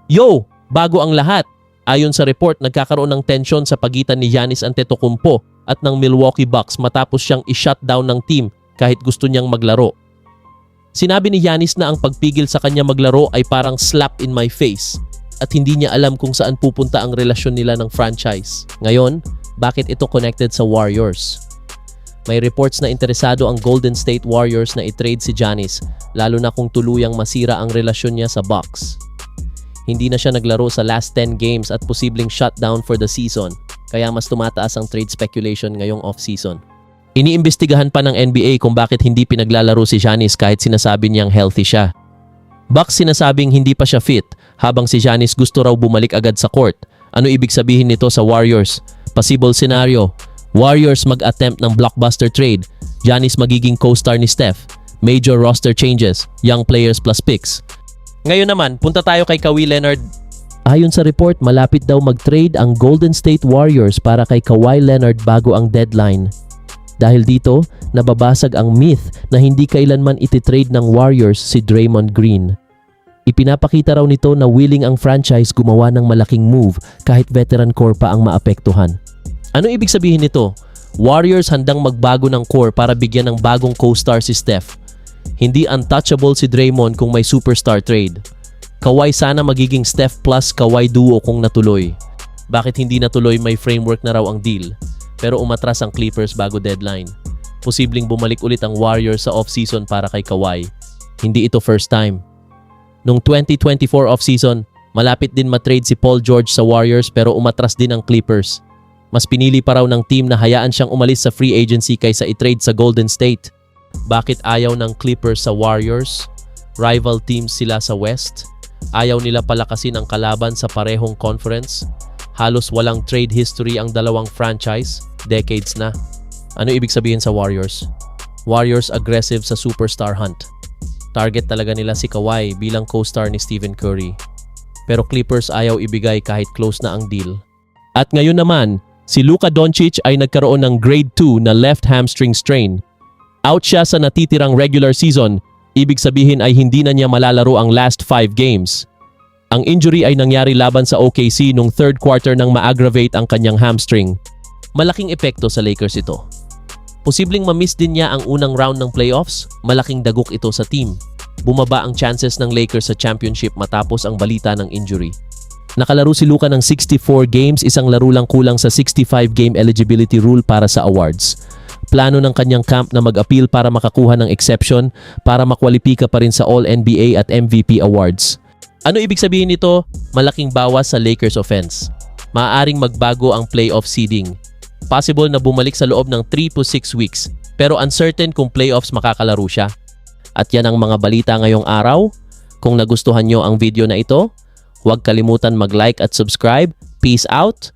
Yo! Bago ang lahat! Ayon sa report, nagkakaroon ng tensyon sa pagitan ni Giannis Antetokounmpo at ng Milwaukee Bucks matapos siyang i-shutdown ng team kahit gusto niyang maglaro. Sinabi ni Giannis na ang pagpigil sa kanya maglaro ay parang slap in my face at hindi niya alam kung saan pupunta ang relasyon nila ng franchise. Ngayon, bakit ito connected sa Warriors? May reports na interesado ang Golden State Warriors na i-trade si Giannis, lalo na kung tuluyang masira ang relasyon niya sa Bucks. Hindi na siya naglaro sa last 10 games at posibleng shutdown for the season, kaya mas tumataas ang trade speculation ngayong off-season. Iniimbestigahan pa ng NBA kung bakit hindi pinaglalaro si Giannis kahit sinasabi niyang healthy siya. Bucks sinasabing hindi pa siya fit, habang si Giannis gusto raw bumalik agad sa court. Ano ibig sabihin nito sa Warriors? Possible scenario: Warriors mag-attempt ng blockbuster trade, Giannis magiging co-star ni Steph, major roster changes, young players plus picks. Ngayon naman, punta tayo kay Kawhi Leonard. Ayon sa report, malapit daw mag-trade ang Golden State Warriors para kay Kawhi Leonard bago ang deadline. Dahil dito, nababasag ang myth na hindi kailanman ititrade ng Warriors si Draymond Green. Ipinapakita raw nito na willing ang franchise gumawa ng malaking move kahit veteran core pa ang maapektuhan. Ano ibig sabihin nito? Warriors handang magbago ng core para bigyan ng bagong co-star si Steph. Hindi untouchable si Draymond kung may superstar trade. Kawhi sana magiging Steph plus Kawhi duo kung natuloy. Bakit hindi natuloy? May framework na raw ang deal. Pero umatras ang Clippers bago deadline. Posibleng bumalik ulit ang Warriors sa off-season para kay Kawhi. Hindi ito first time. Noong 2024 off-season, malapit din matrade si Paul George sa Warriors pero umatras din ang Clippers. Mas pinili pa raw ng team na hayaan siyang umalis sa free agency kaysa i-trade sa Golden State. Bakit ayaw ng Clippers sa Warriors? Rival teams sila sa West. Ayaw nila palakasin ang kalaban sa parehong conference. Halos walang trade history ang dalawang franchise, decades na. Ano ibig sabihin sa Warriors? Warriors aggressive sa superstar hunt. Target talaga nila si Kawhi bilang co-star ni Stephen Curry. Pero Clippers ayaw ibigay kahit close na ang deal. At ngayon naman, si Luka Doncic ay nagkaroon ng grade 2 na left hamstring strain. Out siya sa natitirang regular season, ibig sabihin ay hindi na niya malalaro ang last 5 games. Ang injury ay nangyari laban sa OKC nung third quarter nang ma-aggravate ang kanyang hamstring. Malaking epekto sa Lakers ito. Posibleng ma-miss din niya ang unang round ng playoffs, malaking dagok ito sa team. Bumaba ang chances ng Lakers sa championship matapos ang balita ng injury. Nakalaro si Luka ng 64 games, isang laro lang kulang sa 65-game eligibility rule para sa awards. Plano ng kanyang camp na mag-appeal para makakuha ng exception para makwalipika pa rin sa All-NBA at MVP awards. Ano ibig sabihin nito? Malaking bawas sa Lakers offense. Maaaring magbago ang playoff seeding. Possible na bumalik sa loob ng 3 to 6 weeks, pero uncertain kung playoffs makakalaro siya. At yan ang mga balita ngayong araw. Kung nagustuhan nyo ang video na ito, huwag kalimutan mag-like at subscribe. Peace out!